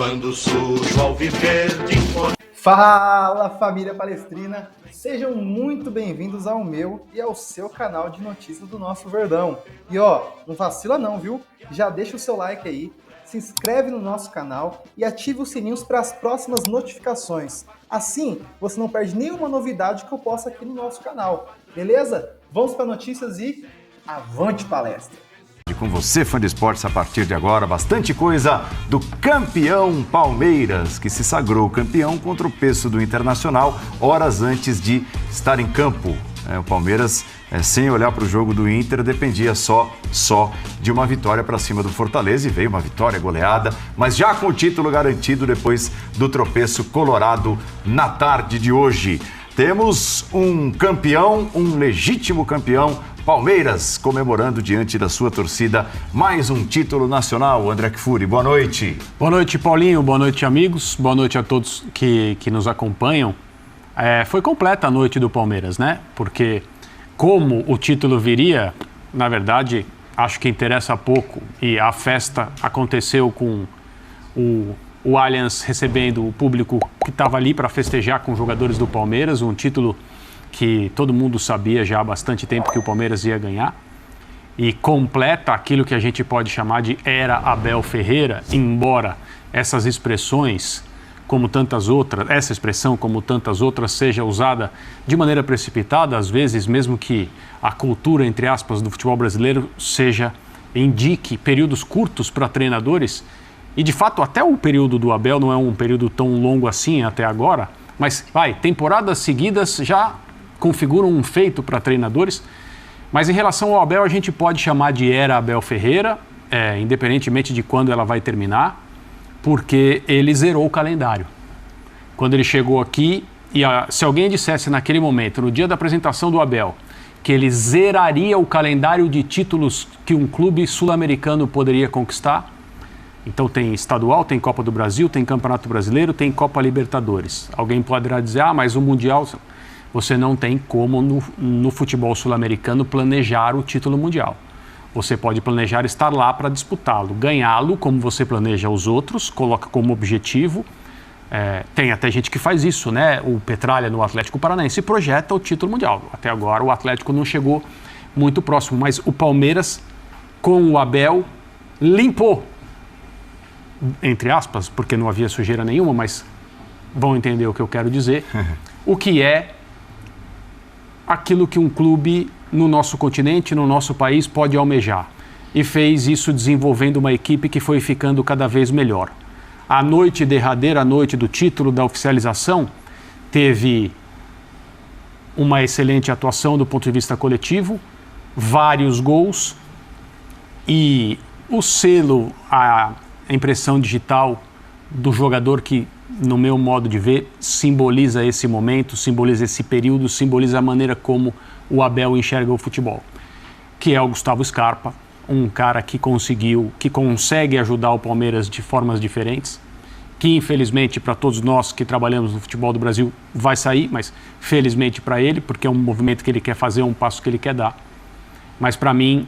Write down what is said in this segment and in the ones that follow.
quando sujo ao viver de Fala, família palestrina! Sejam muito bem-vindos ao meu e ao seu canal de notícias do nosso Verdão. E não vacila não, viu? Já deixa o seu like aí, se inscreve no nosso canal e ativa os sininhos para as próximas notificações. Assim, você não perde nenhuma novidade que eu posto aqui no nosso canal. Beleza? Vamos para notícias e avante palestra! Com você, fã de esportes, a partir de agora, bastante coisa do campeão Palmeiras, que se sagrou campeão com o tropeço do Internacional horas antes de estar em campo. O Palmeiras, sem olhar para o jogo do Inter, dependia só de uma vitória para cima do Fortaleza, e veio uma vitória goleada, mas já com o título garantido depois do tropeço colorado na tarde de hoje. Temos um campeão, um legítimo campeão, Palmeiras, comemorando diante da sua torcida mais um título nacional. André Kfouri, boa noite. Boa noite, Paulinho. Boa noite, amigos. Boa noite a todos que nos acompanham. Foi completa a noite do Palmeiras, né? Porque como o título viria, na verdade, acho que interessa pouco. E a festa aconteceu com o Allianz recebendo o público que estava ali para festejar com os jogadores do Palmeiras, um título que todo mundo sabia já há bastante tempo que o Palmeiras ia ganhar, e completa aquilo que a gente pode chamar de era Abel Ferreira, embora essas expressões, como tantas outras, essa expressão, como tantas outras, seja usada de maneira precipitada, às vezes, mesmo que a cultura, entre aspas, do futebol brasileiro indique períodos curtos para treinadores, e de fato até o período do Abel não é um período tão longo assim até agora, mas temporadas seguidas já configuram um feito para treinadores. Mas em relação ao Abel, a gente pode chamar de era Abel Ferreira, independentemente de quando ela vai terminar, porque ele zerou o calendário. Quando ele chegou aqui, se alguém dissesse naquele momento, no dia da apresentação do Abel, que ele zeraria o calendário de títulos que um clube sul-americano poderia conquistar, então tem estadual, tem Copa do Brasil, tem Campeonato Brasileiro, tem Copa Libertadores. Alguém poderá dizer, mas o Mundial... Você não tem como, no futebol sul-americano, planejar o título mundial. Você pode planejar estar lá para disputá-lo, ganhá-lo, como você planeja os outros, coloca como objetivo. Tem até gente que faz isso, né? O Petralha no Atlético Paranaense projeta o título mundial. Até agora o Atlético não chegou muito próximo, mas o Palmeiras, com o Abel, limpou, entre aspas, porque não havia sujeira nenhuma, mas vão entender o que eu quero dizer, o que é aquilo que um clube no nosso continente, no nosso país, pode almejar. E fez isso desenvolvendo uma equipe que foi ficando cada vez melhor. A noite derradeira, a noite do título, da oficialização, teve uma excelente atuação do ponto de vista coletivo, vários gols e o selo, a impressão digital do jogador que, no meu modo de ver, simboliza esse momento, simboliza esse período, simboliza a maneira como o Abel enxerga o futebol, que é o Gustavo Scarpa, um cara que consegue ajudar o Palmeiras de formas diferentes, que infelizmente para todos nós que trabalhamos no futebol do Brasil vai sair, mas felizmente para ele, porque é um movimento que ele quer fazer, um passo que ele quer dar. Mas para mim,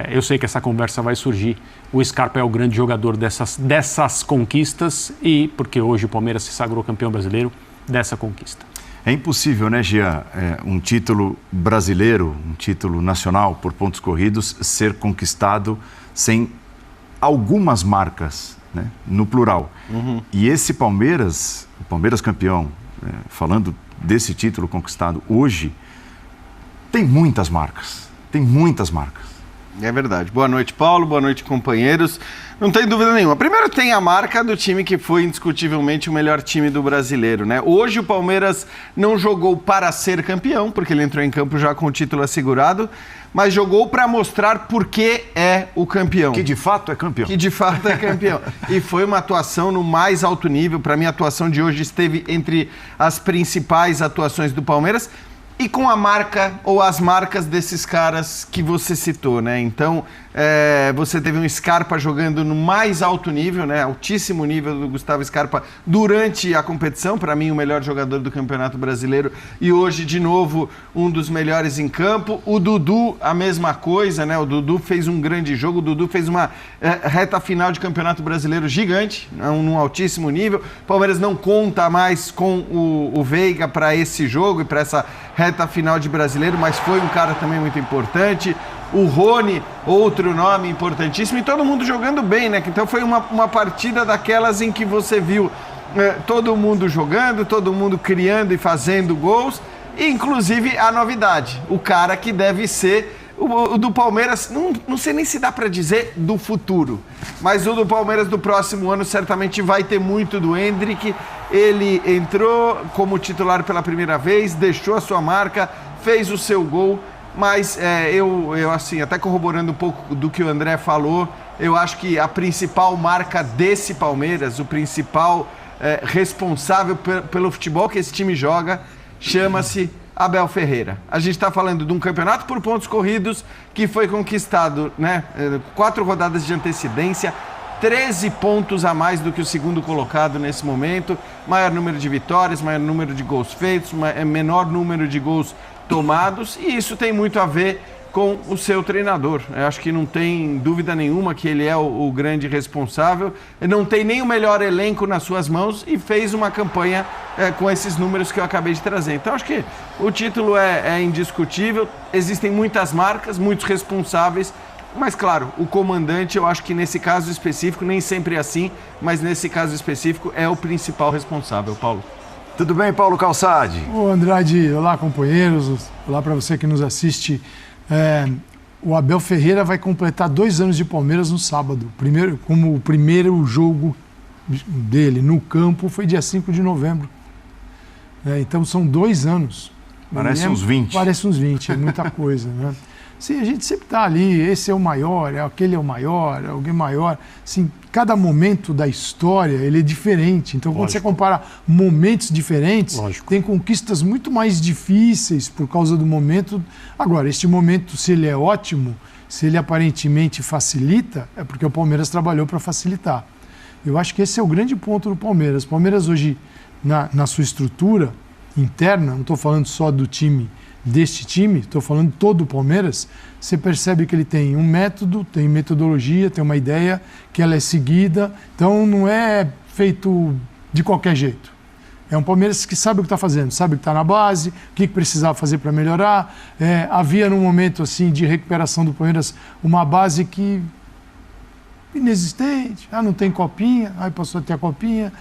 eu sei que essa conversa vai surgir. O Scarpa é o grande jogador dessas conquistas e porque hoje o Palmeiras se sagrou campeão brasileiro dessa conquista. É impossível, né, Gia, um título brasileiro, um título nacional por pontos corridos ser conquistado sem algumas marcas, né, no plural. Uhum. E esse Palmeiras, o Palmeiras campeão, falando desse título conquistado hoje, tem muitas marcas. Tem muitas marcas. É verdade. Boa noite, Paulo. Boa noite, companheiros. Não tem dúvida nenhuma. Primeiro tem a marca do time que foi indiscutivelmente o melhor time do brasileiro, né? Hoje o Palmeiras não jogou para ser campeão, porque ele entrou em campo já com o título assegurado, mas jogou para mostrar por que é o campeão. Que de fato é campeão. Que de fato é campeão. E foi uma atuação no mais alto nível. Para mim, a atuação de hoje esteve entre as principais atuações do Palmeiras. E com a marca ou as marcas desses caras que você citou, né? Então, Você teve um Scarpa jogando no mais alto nível, né? Altíssimo nível do Gustavo Scarpa durante a competição, para mim o melhor jogador do Campeonato Brasileiro e hoje de novo um dos melhores em campo. O Dudu, a mesma coisa, né? O Dudu fez um grande jogo, o Dudu fez uma reta final de Campeonato Brasileiro gigante, num altíssimo nível. O Palmeiras não conta mais com o Veiga para esse jogo e para essa reta final de Brasileiro, mas foi um cara também muito importante. O Rony, outro nome importantíssimo, e todo mundo jogando bem, né? Então foi uma partida daquelas em que você viu todo mundo jogando, todo mundo criando e fazendo gols, e inclusive a novidade, o cara que deve ser o do Palmeiras, não sei nem se dá para dizer do futuro, mas o do Palmeiras do próximo ano certamente vai ter muito do Endrick. Ele entrou como titular pela primeira vez, deixou a sua marca, fez o seu gol. Mas eu assim, até corroborando um pouco do que o André falou, eu acho que a principal marca desse Palmeiras, o principal responsável pelo futebol que esse time joga, chama-se Abel Ferreira. A gente está falando de um campeonato por pontos corridos que foi conquistado, né, 4 rodadas de antecedência, 13 pontos a mais do que o segundo colocado nesse momento, maior número de vitórias, maior número de gols feitos, menor número de gols tomados, e isso tem muito a ver com o seu treinador. Eu acho que não tem dúvida nenhuma que ele é o grande responsável. Ele não tem nem o melhor elenco nas suas mãos e fez uma campanha com esses números que eu acabei de trazer. Então acho que o título é indiscutível, existem muitas marcas, muitos responsáveis, mas claro, o comandante, eu acho que nesse caso específico, nem sempre é assim, mas nesse caso específico é o principal responsável. Paulo. Tudo bem, Paulo Calçade? Ô Andrade, olá companheiros, olá para você que nos assiste. O Abel Ferreira vai completar 2 anos de Palmeiras no sábado. Como o primeiro jogo dele no campo foi dia 5 de novembro. Então são 2 anos. Parece uns 20. Parece uns 20, é muita coisa, né? Sim, a gente sempre está ali, esse é o maior, aquele é o maior, alguém maior. Assim, cada momento da história, ele é diferente. Então, quando você compara momentos diferentes, tem conquistas muito mais difíceis por causa do momento. Agora, este momento, se ele é ótimo, se ele aparentemente facilita, é porque o Palmeiras trabalhou para facilitar. Eu acho que esse é o grande ponto do Palmeiras. O Palmeiras hoje, na sua estrutura interna, não estou falando só do time, deste time, estou falando de todo o Palmeiras, você percebe que ele tem um método, tem metodologia, tem uma ideia, que ela é seguida, então não é feito de qualquer jeito. É um Palmeiras que sabe o que está fazendo, sabe o que está na base, o que precisava fazer para melhorar. Havia num momento assim de recuperação do Palmeiras uma base que inexistente, não tem copinha, aí passou a ter a copinha,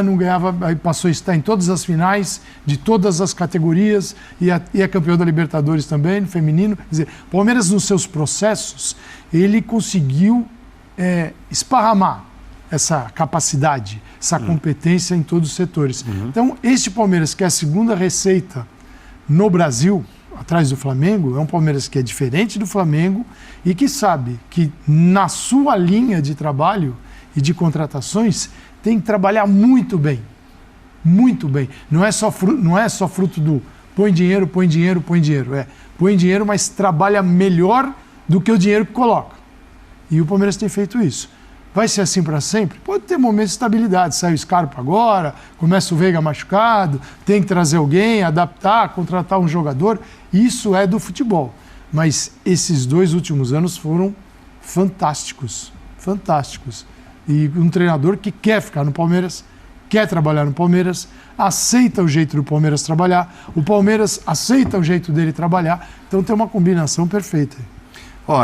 não ganhava, aí passou a estar em todas as finais de todas as categorias e é campeão da Libertadores também, no feminino. Quer dizer, o Palmeiras nos seus processos, ele conseguiu esparramar essa capacidade, essa competência em todos os setores. Então, este Palmeiras, que é a segunda receita no Brasil, atrás do Flamengo, é um Palmeiras que é diferente do Flamengo e que sabe que na sua linha de trabalho e de contratações tem que trabalhar muito bem. Muito bem. Não é só fruto do põe dinheiro, põe dinheiro, põe dinheiro. Põe dinheiro, mas trabalha melhor do que o dinheiro que coloca. E o Palmeiras tem feito isso. Vai ser assim para sempre? Pode ter momentos de estabilidade. Sai o Scarpa agora, começa o Veiga machucado, tem que trazer alguém, adaptar, contratar um jogador. Isso é do futebol. Mas esses 2 últimos anos foram fantásticos. Fantásticos. E um treinador que quer ficar no Palmeiras, quer trabalhar no Palmeiras, aceita o jeito do Palmeiras trabalhar, o Palmeiras aceita o jeito dele trabalhar. Então tem uma combinação perfeita.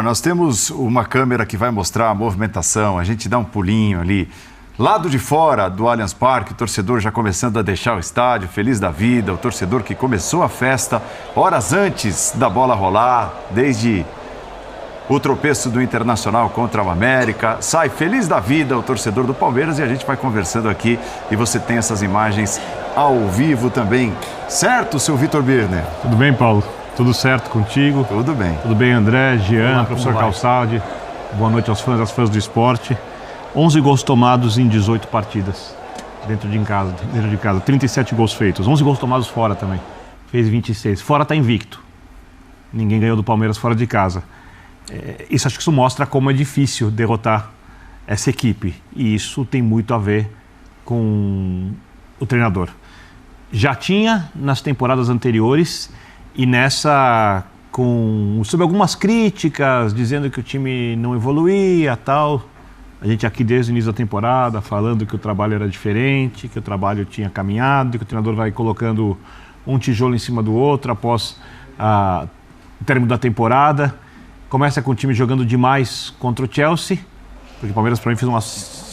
Nós temos uma câmera que vai mostrar a movimentação, a gente dá um pulinho ali. Lado de fora do Allianz Parque, o torcedor já começando a deixar o estádio, feliz da vida, o torcedor que começou a festa horas antes da bola rolar, desde o tropeço do Internacional contra o América. Sai feliz da vida o torcedor do Palmeiras e a gente vai conversando aqui e você tem essas imagens ao vivo também. Certo, seu Vitor Birner? Tudo bem, Paulo? Tudo certo contigo? Tudo bem. Tudo bem, André, Jean, Olá, professor Calçade. Boa noite aos fãs, às fãs do esporte. 11 gols tomados em 18 partidas dentro de casa. 37 gols feitos. 11 gols tomados fora também. Fez 26. Fora está invicto. Ninguém ganhou do Palmeiras fora de casa. Acho que isso mostra como é difícil derrotar essa equipe. E isso tem muito a ver com o treinador. Já tinha nas temporadas anteriores e nessa sob algumas críticas, dizendo que o time não evoluía, tal. A gente aqui desde o início da temporada falando que o trabalho era diferente, que o trabalho tinha caminhado, que o treinador vai colocando um tijolo em cima do outro após o término da temporada. Começa com o time jogando demais contra o Chelsea, porque o Palmeiras para mim fez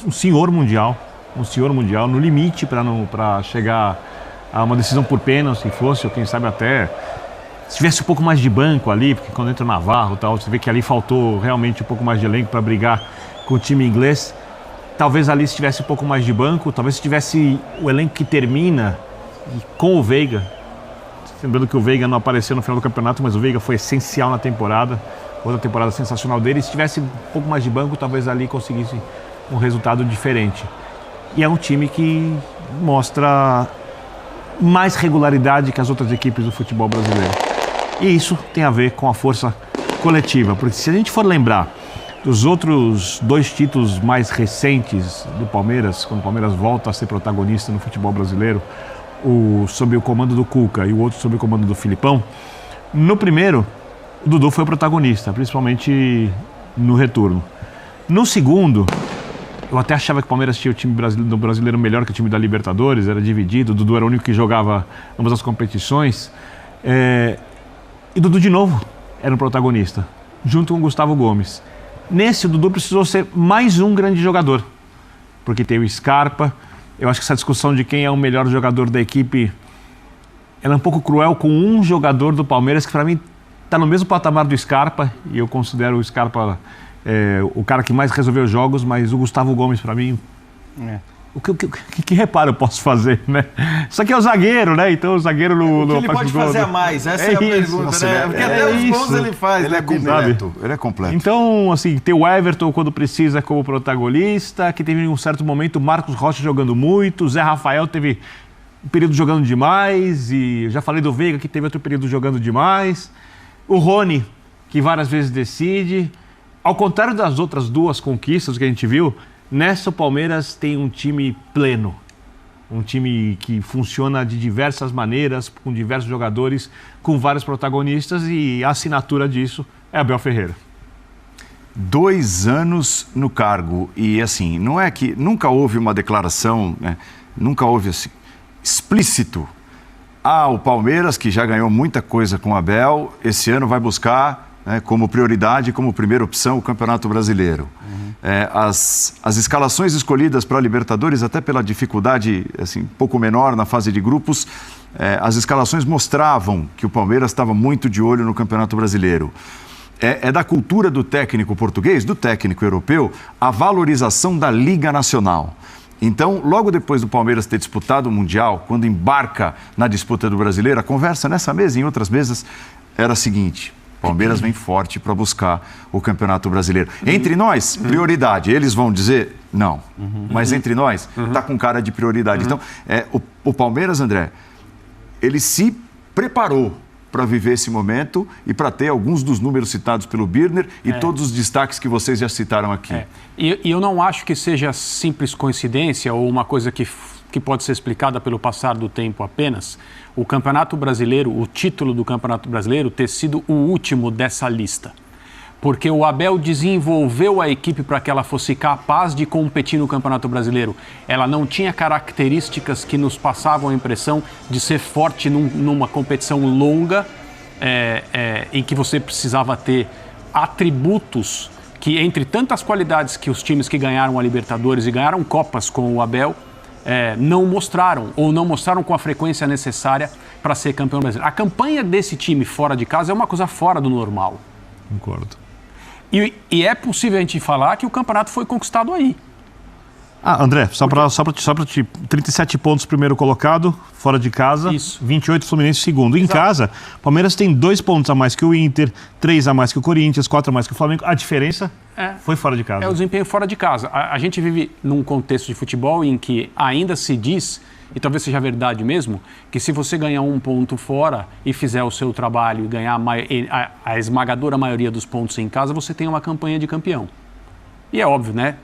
um senhor mundial, no limite para chegar a uma decisão por pênalti, se fosse, ou quem sabe até se tivesse um pouco mais de banco ali, porque quando entra o Navarro, tal, você vê que ali faltou realmente um pouco mais de elenco para brigar com o time inglês. Talvez ali se tivesse um pouco mais de banco, talvez se tivesse o elenco que termina com o Veiga. Lembrando que o Veiga não apareceu no final do campeonato, mas o Veiga foi essencial na temporada. Outra temporada sensacional dele. Se tivesse um pouco mais de banco, talvez ali conseguisse um resultado diferente. E é um time que mostra mais regularidade que as outras equipes do futebol brasileiro. E isso tem a ver com a força coletiva, porque se a gente for lembrar dos outros 2 títulos mais recentes do Palmeiras, quando o Palmeiras volta a ser protagonista no futebol brasileiro, sob o comando do Cuca e o outro sob o comando do Filipão, no primeiro, o Dudu foi o protagonista, principalmente no retorno. No segundo, eu até achava que o Palmeiras tinha o time do brasileiro melhor que o time da Libertadores, era dividido, o Dudu era o único que jogava ambas as competições. E o Dudu de novo era o protagonista, junto com o Gustavo Gomes. Nesse, o Dudu precisou ser mais um grande jogador, porque tem o Scarpa. Eu acho que essa discussão de quem é o melhor jogador da equipe, ela é um pouco cruel com um jogador do Palmeiras que para mim está no mesmo patamar do Scarpa, e eu considero o Scarpa o cara que mais resolveu os jogos, mas o Gustavo Gomes para mim... Que reparo eu posso fazer, né? Isso aqui é o zagueiro, né? Então o zagueiro no o que ele pode fazer a mais? Essa é a pergunta, né? Porque até os gols ele faz. Ele é completo. Ele é completo. Então, assim, ter o Everton quando precisa como protagonista, que teve em um certo momento o Marcos Rocha jogando muito, o Zé Rafael teve um período jogando demais, e já falei do Veiga que teve outro período jogando demais. O Rony, que várias vezes decide. Ao contrário das outras 2 conquistas que a gente viu, nessa o Palmeiras tem um time pleno, um time que funciona de diversas maneiras, com diversos jogadores, com vários protagonistas, e a assinatura disso é Abel Ferreira. 2 anos no cargo, e assim, não é que nunca houve uma declaração, né? Nunca houve assim, explícito. O Palmeiras, que já ganhou muita coisa com o Abel, esse ano vai buscar, né, como prioridade, como primeira opção, o Campeonato Brasileiro. As escalações escolhidas para a Libertadores, até pela dificuldade assim, um pouco menor na fase de grupos, as escalações mostravam que o Palmeiras estava muito de olho no Campeonato Brasileiro. É da cultura do técnico português, do técnico europeu, a valorização da Liga Nacional. Então, logo depois do Palmeiras ter disputado o Mundial, quando embarca na disputa do Brasileiro, a conversa nessa mesa e em outras mesas era a seguinte: Palmeiras vem forte para buscar o Campeonato Brasileiro. Entre nós, prioridade. Eles vão dizer não. Mas entre nós, está com cara de prioridade. Então, o Palmeiras, André, ele se preparou para viver esse momento e para ter alguns dos números citados pelo Birner e todos os destaques que vocês já citaram aqui. E eu não acho que seja simples coincidência ou uma coisa que pode ser explicada pelo passar do tempo apenas, o Campeonato Brasileiro, o título do Campeonato Brasileiro ter sido o último dessa lista. Porque o Abel desenvolveu a equipe para que ela fosse capaz de competir no Campeonato Brasileiro. Ela não tinha características que nos passavam a impressão de ser forte numa competição longa, em que você precisava ter atributos que, entre tantas qualidades que os times que ganharam a Libertadores e ganharam Copas com o Abel, não mostraram, ou não mostraram com a frequência necessária para ser campeão brasileiro. A campanha desse time fora de casa é uma coisa fora do normal. Concordo. E é possível a gente falar que o campeonato foi conquistado aí. André, só para te 37 pontos primeiro colocado, fora de casa, Isso. 28 Fluminense segundo. Em Exato. casa, Palmeiras tem 2 pontos a mais que o Inter, 3 a mais que o Corinthians, 4 a mais que o Flamengo. A diferença foi fora de casa. É o desempenho fora de casa. A gente vive num contexto de futebol em que ainda se diz, e talvez seja verdade mesmo, que se você ganhar um ponto fora e fizer o seu trabalho e ganhar a esmagadora maioria dos pontos em casa, você tem uma campanha de campeão. E é óbvio, né?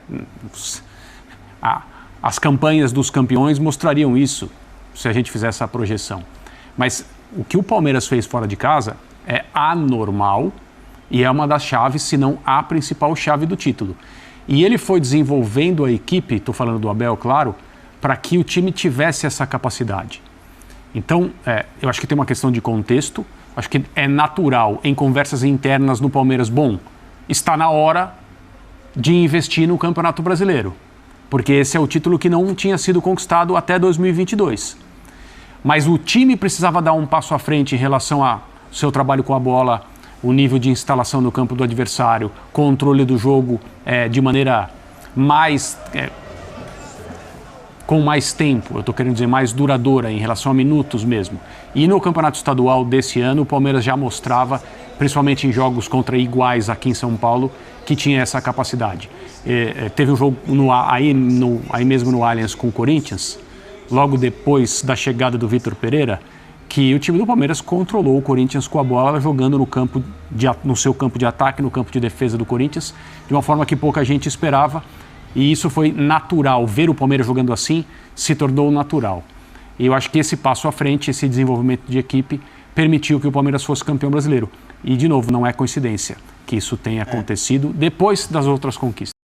As campanhas dos campeões mostrariam isso, se a gente fizer essa projeção. Mas o que o Palmeiras fez fora de casa é anormal e é uma das chaves, se não a principal chave do título. E ele foi desenvolvendo a equipe, estou falando do Abel, claro, para que o time tivesse essa capacidade. Então, eu acho que tem uma questão de contexto, acho que é natural em conversas internas no Palmeiras, bom, está na hora de investir no Campeonato Brasileiro, porque esse é o título que não tinha sido conquistado até 2022. Mas o time precisava dar um passo à frente em relação ao seu trabalho com a bola, o nível de instalação no campo do adversário, controle do jogo de maneira mais... com mais tempo, eu estou querendo dizer mais duradoura em relação a minutos mesmo. E no Campeonato Estadual desse ano, o Palmeiras já mostrava, principalmente em jogos contra iguais aqui em São Paulo, que tinha essa capacidade. Teve um jogo aí mesmo no Allianz com o Corinthians, logo depois da chegada do Vitor Pereira, que o time do Palmeiras controlou o Corinthians com a bola, jogando no seu campo de ataque, no campo de defesa do Corinthians, de uma forma que pouca gente esperava. E isso foi natural. Ver o Palmeiras jogando assim se tornou natural. E eu acho que esse passo à frente, esse desenvolvimento de equipe, permitiu que o Palmeiras fosse campeão brasileiro. E, de novo, não é coincidência que isso tenha acontecido depois das outras conquistas.